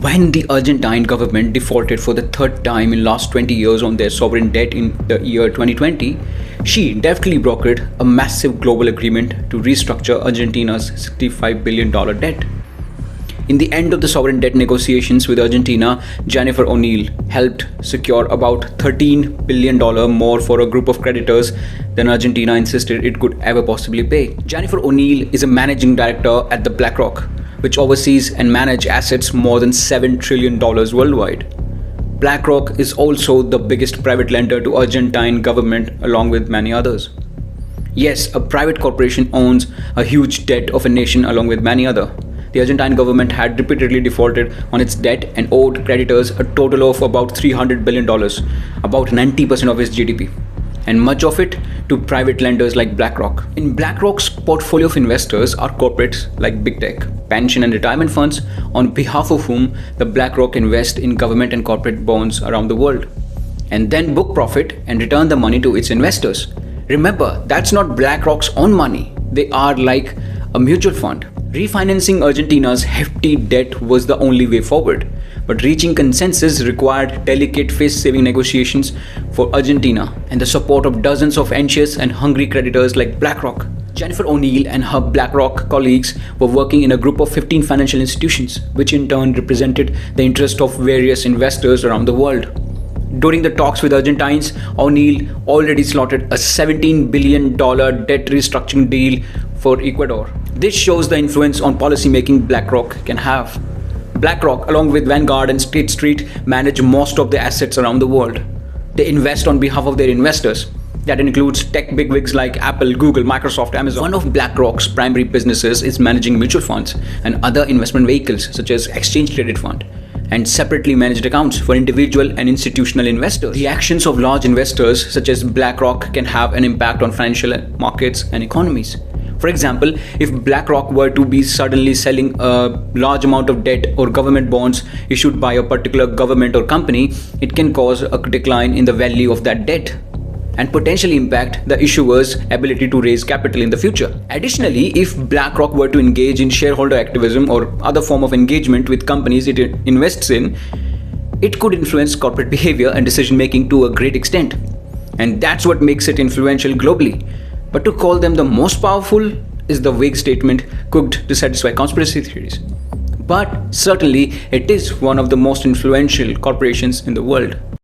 When the Argentine government defaulted for the third time in last 20 years on their sovereign debt in the year 2020, she deftly brokered a massive global agreement to restructure Argentina's $65 billion debt. In the end of the sovereign debt negotiations with Argentina, Jennifer O'Neill helped secure about $13 billion more for a group of creditors than Argentina insisted it could ever possibly pay. Jennifer O'Neill is a managing director at the BlackRock, which oversees and manages assets more than $7 trillion worldwide. BlackRock is also the biggest private lender to Argentine government along with many others. Yes, a private corporation owns a huge debt of a nation along with many other. The Argentine government had repeatedly defaulted on its debt and owed creditors a total of about $300 billion, about 90% of its GDP, and much of it to private lenders like BlackRock. In BlackRock's portfolio of investors are corporates like big tech, pension and retirement funds, on behalf of whom the BlackRock invest in government and corporate bonds around the world, and then book profit and return the money to its investors. Remember, that's not BlackRock's own money. They are like a mutual fund. Refinancing Argentina's hefty debt was the only way forward, but reaching consensus required delicate face-saving negotiations for Argentina and the support of dozens of anxious and hungry creditors like BlackRock. Jennifer O'Neill and her BlackRock colleagues were working in a group of 15 financial institutions, which in turn represented the interest of various investors around the world. During the talks with Argentines, O'Neill already slotted a $17 billion debt restructuring deal for Ecuador. This shows the influence on policymaking BlackRock can have. BlackRock, along with Vanguard and State Street, manage most of the assets around the world. They invest on behalf of their investors. That includes tech bigwigs like Apple, Google, Microsoft, Amazon. One of BlackRock's primary businesses is managing mutual funds and other investment vehicles such as exchange traded fund and separately managed accounts for individual and institutional investors. The actions of large investors such as BlackRock can have an impact on financial markets and economies. For example, if BlackRock were to be suddenly selling a large amount of debt or government bonds issued by a particular government or company, it can cause a decline in the value of that debt and potentially impact the issuer's ability to raise capital in the future. Additionally, if BlackRock were to engage in shareholder activism or other form of engagement with companies it invests in, it could influence corporate behavior and decision making to a great extent. And that's what makes it influential globally. But to call them the most powerful is the vague statement cooked to satisfy conspiracy theories. But certainly, it is one of the most influential corporations in the world.